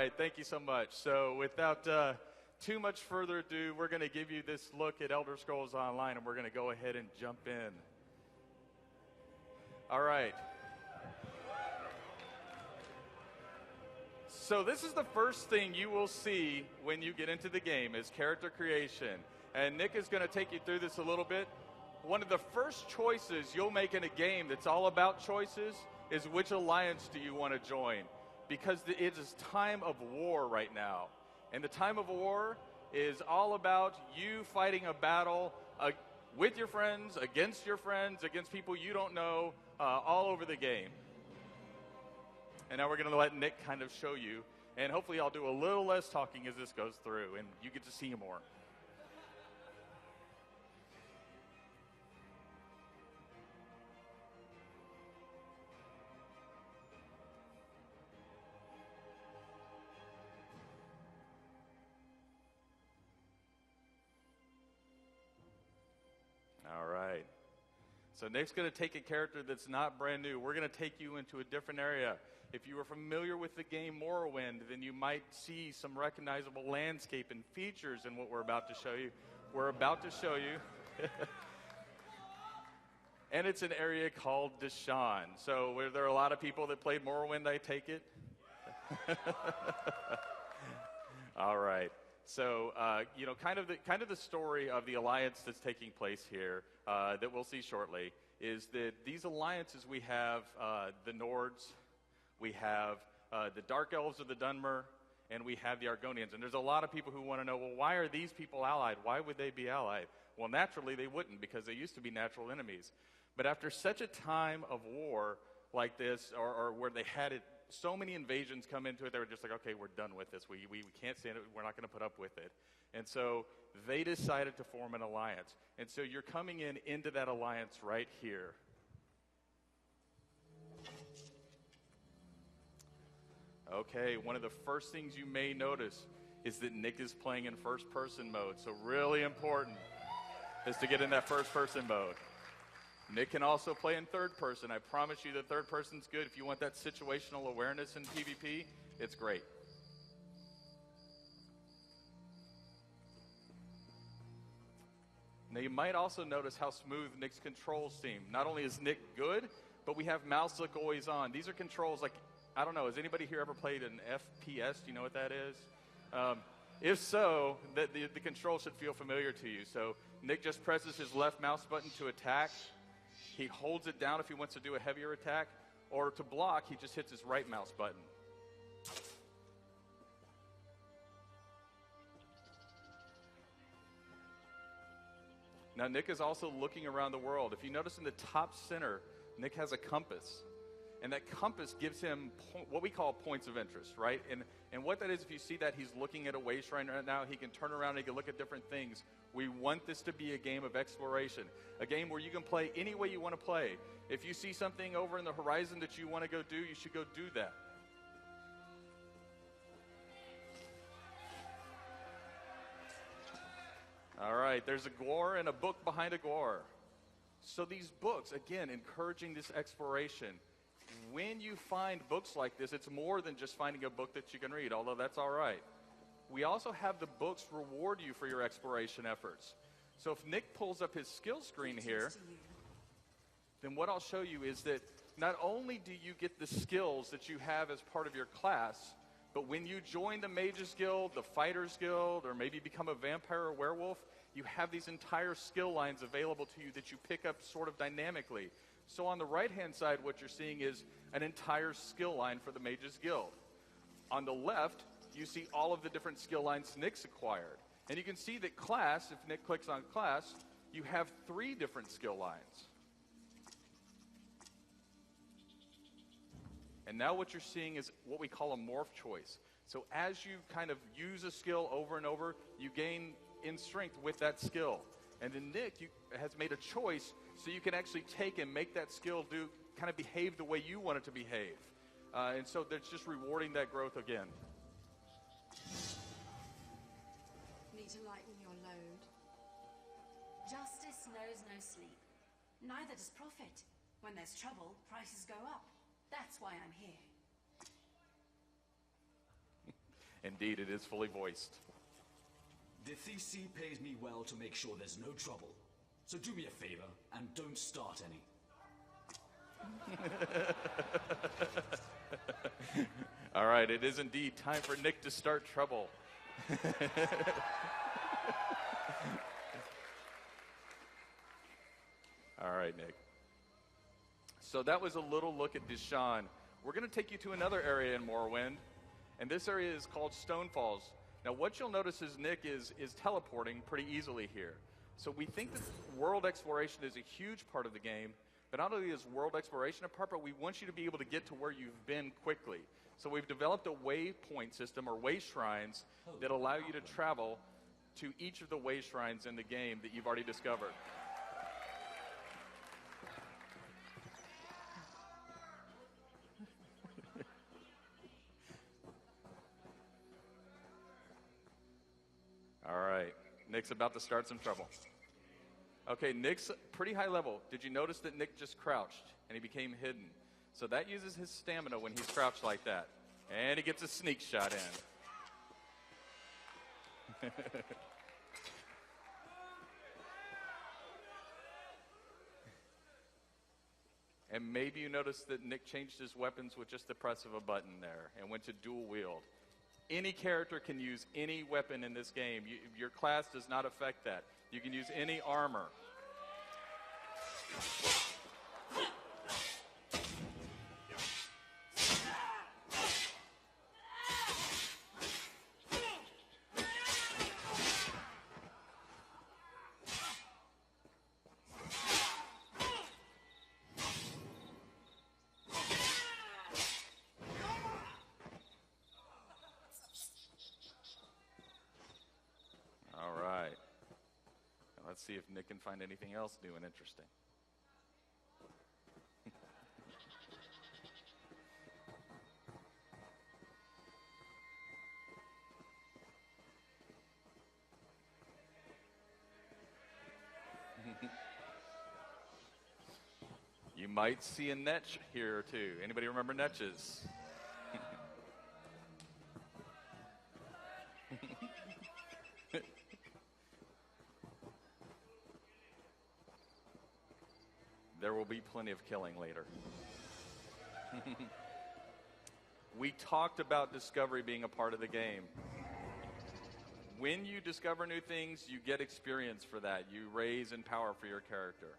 right, thank you so much. So without too much further ado, we're going to give you this look at Elder Scrolls Online, and we're going to go ahead and jump in. All right. So this is the first thing you will see when you get into the game is character creation. And Nick is going to take you through this a little bit. One of the first choices you'll make in a game that's all about choices is which alliance do you want to join? Because it is time of war right now. And the time of war is all about you fighting a battle with your friends, against people you don't know, all over the game. And now we're going to let Nick kind of show you. And hopefully I'll do a little less talking as this goes through, and you get to see more. All right. So Nick's going to take a character that's not brand new. We're going to take you into a different area. If you are familiar with the game Morrowind, then you might see some recognizable landscape and features in what we're about to show you. We're about to show you. And it's an area called Deshaun. So where there are a lot of people that played Morrowind, I take it? All right. So, kind of the story of the alliance that's taking place here that we'll see shortly is that these alliances we have the Nords, we have the Dark Elves of the Dunmer, and we have the Argonians. And there's a lot of people who want to know, well, why are these people allied? Why would they be allied? Well, naturally they wouldn't, because they used to be natural enemies. But after such a time of war like this, or where they had it, so many invasions come into it, they were just like, okay, we're done with this. We can't stand it. We're not going to put up with it. And so they decided to form an alliance. And so you're coming into that alliance right here. Okay, one of the first things you may notice is that Nick is playing in first-person mode. So really important is to get in that first-person mode. Nick can also play in third person. I promise you that third person's good. If you want that situational awareness in PvP, it's great. Now you might also notice how smooth Nick's controls seem. Not only is Nick good, but we have mouse look always on. These are controls like, I don't know, has anybody here ever played an FPS? Do you know what that is? If so, the control should feel familiar to you. So Nick just presses his left mouse button to attack. He holds it down if he wants to do a heavier attack, or to block, he just hits his right mouse button. Now, Nick is also looking around the world. If you notice in the top center, Nick has a compass. And that compass gives him what we call points of interest, right? And what that is, if you see that he's looking at a way shrine right now, he can turn around and he can look at different things. We want this to be a game of exploration, a game where you can play any way you want to play. If you see something over in the horizon that you want to go do, you should go do that. All right, there's a Gwar and a book behind a Gwar. So these books, again, encouraging this exploration. When you find books like this, it's more than just finding a book that you can read, although that's all right. We also have the books reward you for your exploration efforts. So if Nick pulls up his skill screen here, then what I'll show you is that not only do you get the skills that you have as part of your class, but when you join the Mages Guild, the Fighters Guild, or maybe become a vampire or werewolf, you have these entire skill lines available to you that you pick up sort of dynamically. So on the right-hand side, what you're seeing is an entire skill line for the Mages Guild. On the left, you see all of the different skill lines Nick's acquired. And you can see that class, if Nick clicks on class, you have 3 different skill lines. And now what you're seeing is what we call a morph choice. So as you kind of use a skill over and over, you gain in strength with that skill. And then Nick has made a choice so you can actually take and make that skill kind of behave the way you want it to behave. And so that's just rewarding that growth again. Need to lighten your load. Justice knows no sleep. Neither does profit. When there's trouble, prices go up. That's why I'm here. Indeed, it is fully voiced. The TC pays me well to make sure there's no trouble. So do me a favor and don't start any. All right, it is indeed time for Nick to start trouble. All right, Nick. So that was a little look at Deshaun. We're going to take you to another area in Morrowind, and this area is called Stone Falls. Now, what you'll notice is Nick is teleporting pretty easily here. So we think that world exploration is a huge part of the game, but not only is world exploration a part, but we want you to be able to get to where you've been quickly. So we've developed a waypoint system, or way shrines, that allow you to travel to each of the way shrines in the game that you've already discovered. All right, Nick's about to start some trouble. Okay, Nick's pretty high level. Did you notice that Nick just crouched and he became hidden? So that uses his stamina when he's crouched like that. And he gets a sneak shot in. And maybe you noticed that Nick changed his weapons with just the press of a button there and went to dual wield. Any character can use any weapon in this game. Your class does not affect that. You can use any armor. Let's see if Nick can find anything else new and interesting. You might see a netch here or two. Anybody remember netches? There will be plenty of killing later. We talked about discovery being a part of the game. When you discover new things, you get experience for that. You raise in power for your character.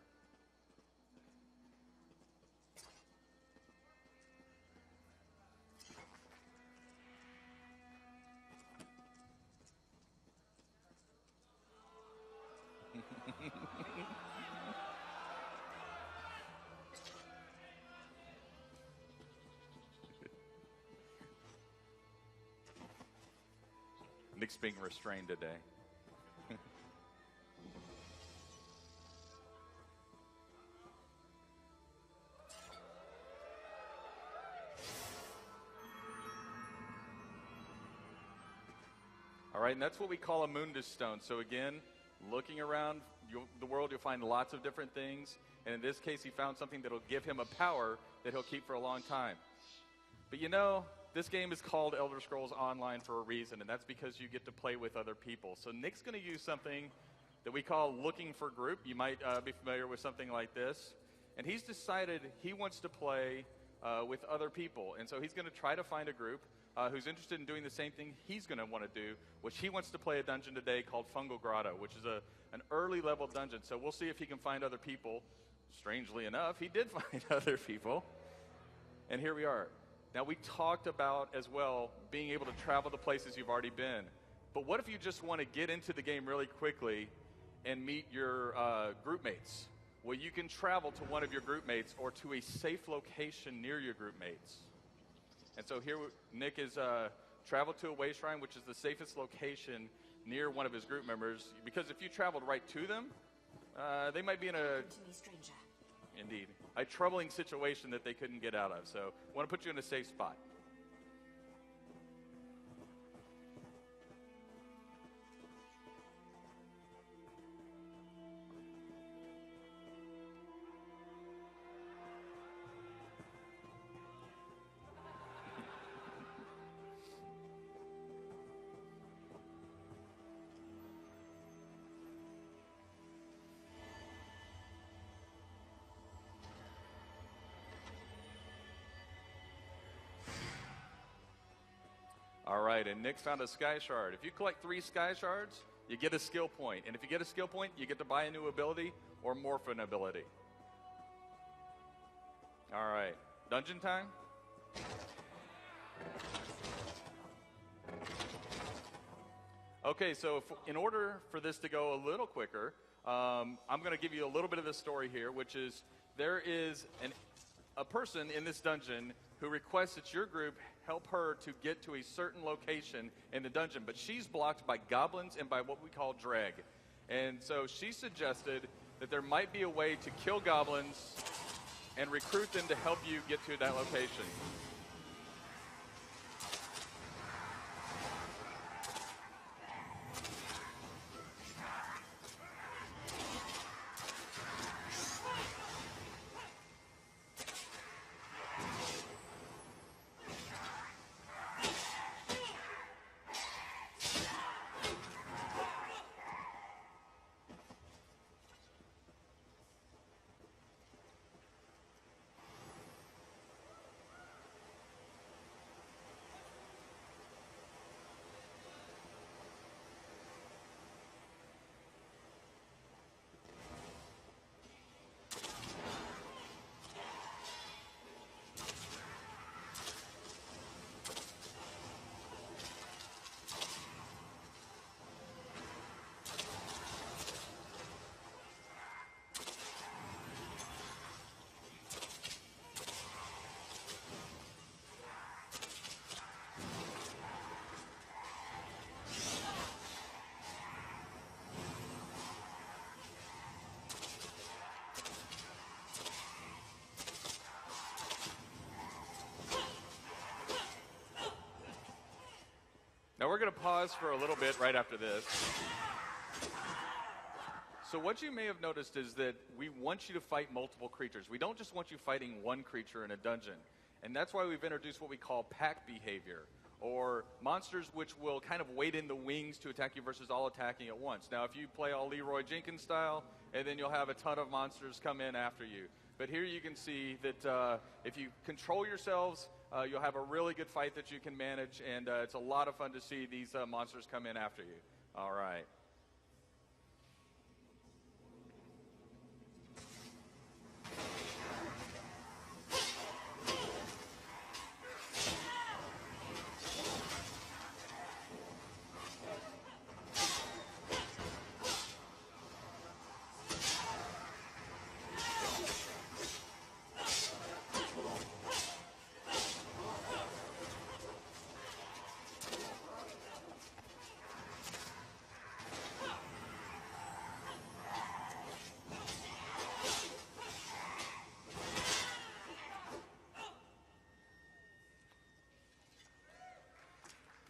Nick's being restrained today. All right, and that's what we call a Mundus stone. So again, looking around the world, you'll find lots of different things. And in this case, he found something that'll give him a power that he'll keep for a long time. But you know, this game is called Elder Scrolls Online for a reason, and that's because you get to play with other people. So Nick's going to use something that we call looking for group. You might be familiar with something like this. And he's decided he wants to play with other people. And so he's going to try to find a group who's interested in doing the same thing he's going to want to do, which he wants to play a dungeon today called Fungal Grotto, which is an early level dungeon. So we'll see if he can find other people. Strangely enough, he did find other people. And here we are. Now, we talked about, as well, being able to travel to places you've already been. But what if you just want to get into the game really quickly and meet your group mates? Well, you can travel to one of your group mates or to a safe location near your group mates. And so here, Nick is traveled to a way shrine, which is the safest location near one of his group members. Because if you traveled right to them, they might be in a... Indeed. A troubling situation that they couldn't get out of. So I want to put you in a safe spot. right, and Nick found a sky shard. If you collect 3 sky shards, you get a skill point. And if you get a skill point, you get to buy a new ability or morph an ability. All right, dungeon time? Okay, so in order for this to go a little quicker, I'm going to give you a little bit of the story here, which is there is a person in this dungeon who requests that your group help her to get to a certain location in the dungeon, but she's blocked by goblins and by what we call dreg. And so she suggested that there might be a way to kill goblins and recruit them to help you get to that location. Now we're going to pause for a little bit right after this. So what you may have noticed is that we want you to fight multiple creatures. We don't just want you fighting one creature in a dungeon. And that's why we've introduced what we call pack behavior, or monsters which will kind of wait in the wings to attack you versus all attacking at once. Now if you play all Leroy Jenkins style, and then you'll have a ton of monsters come in after you. But here you can see that if you control yourselves, you'll have a really good fight that you can manage, and it's a lot of fun to see these monsters come in after you. All right.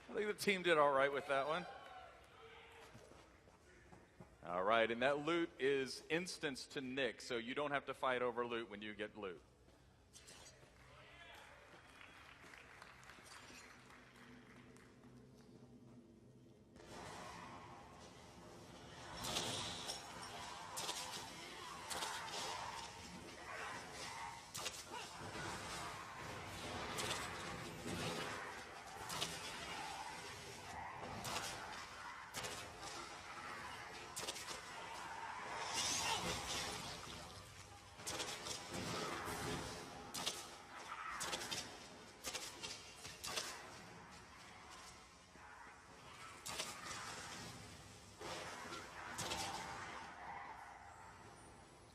I think the team did all right with that one. All right, and that loot is instanced to Nick, so you don't have to fight over loot when you get loot.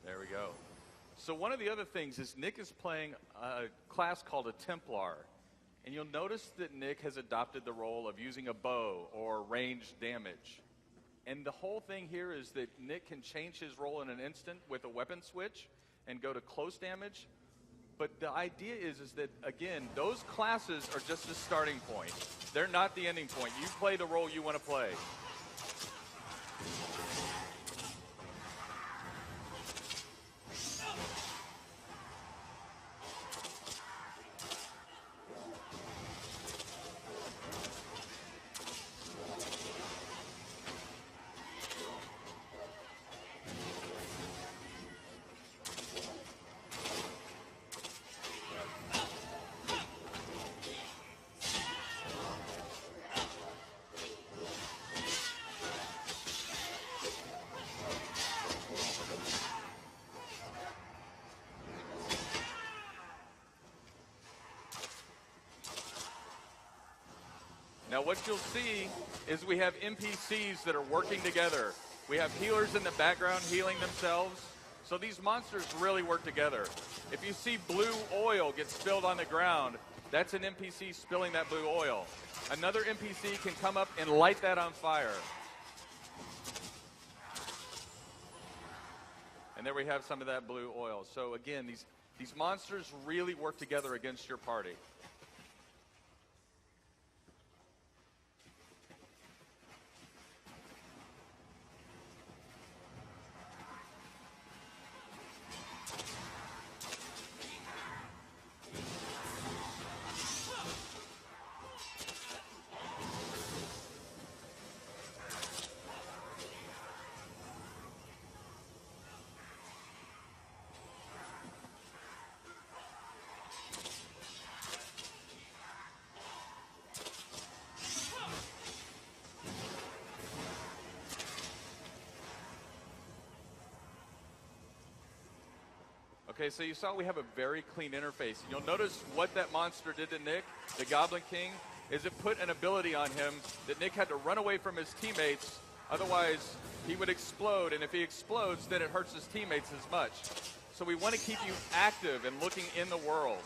There we go. So one of the other things is Nick is playing a class called a Templar. And you'll notice that Nick has adopted the role of using a bow or ranged damage. And the whole thing here is that Nick can change his role in an instant with a weapon switch and go to close damage. But the idea is that, again, those classes are just the starting point. They're not the ending point. You play the role you want to play. Now what you'll see is we have NPCs that are working together. We have healers in the background healing themselves. So these monsters really work together. If you see blue oil get spilled on the ground, that's an NPC spilling that blue oil. Another NPC can come up and light that on fire. And there we have some of that blue oil. So again, these monsters really work together against your party. Okay, so you saw we have a very clean interface. You'll notice what that monster did to Nick, the Goblin King, is it put an ability on him that Nick had to run away from his teammates, otherwise he would explode, and if he explodes, then it hurts his teammates as much. So we want to keep you active and looking in the world.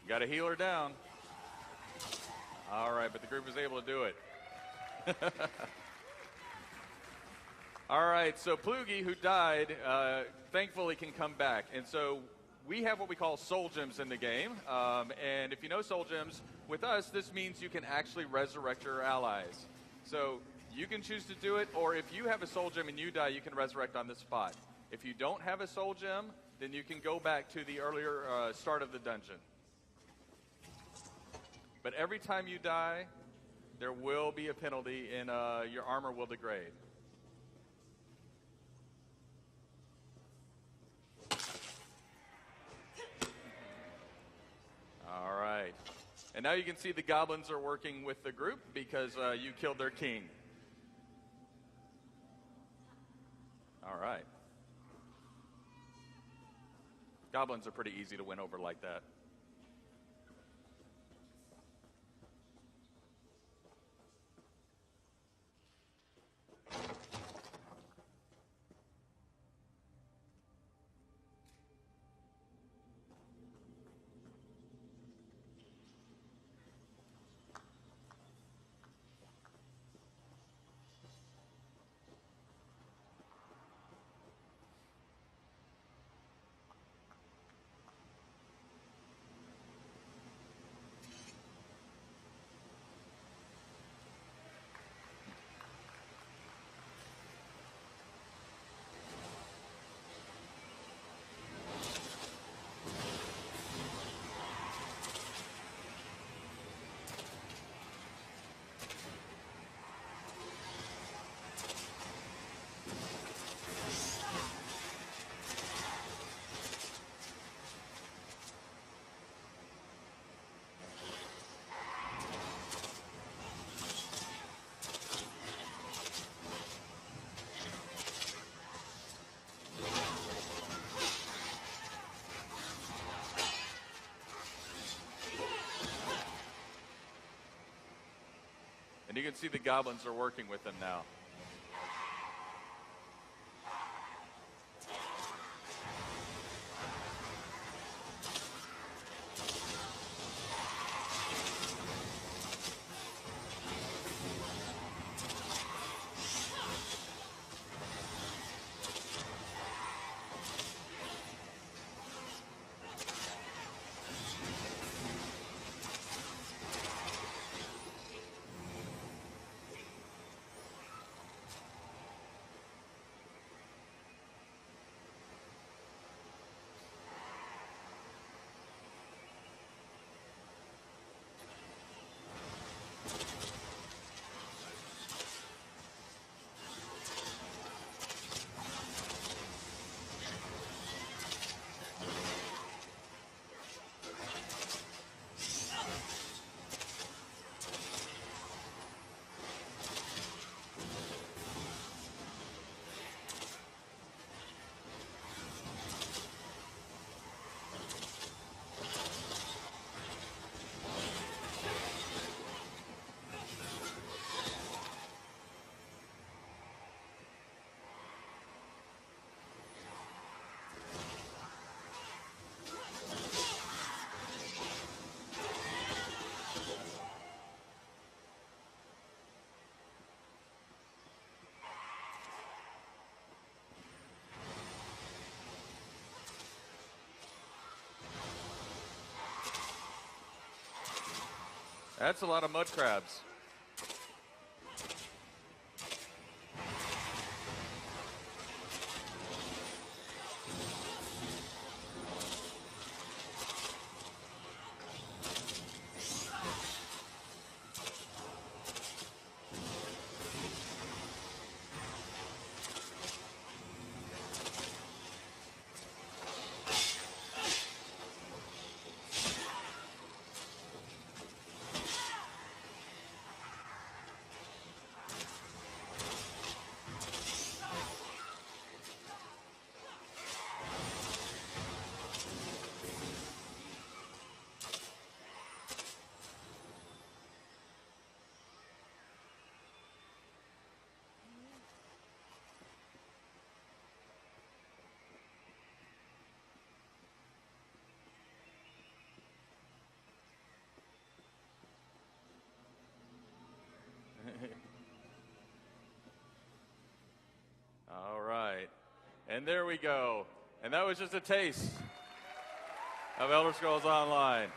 Got a healer down. All right, but the group was able to do it. All right, so Plugi, who died, thankfully can come back. And so we have what we call soul gems in the game. And if you know soul gems, with us, this means you can actually resurrect your allies. So you can choose to do it, or if you have a soul gem and you die, you can resurrect on the spot. If you don't have a soul gem, then you can go back to the earlier start of the dungeon. But every time you die, there will be a penalty and your armor will degrade. All right. And now you can see the goblins are working with the group because you killed their king. All right. Goblins are pretty easy to win over like that. And you can see the goblins are working with them now. That's a lot of mud crabs. All right. And there we go. And that was just a taste of Elder Scrolls Online.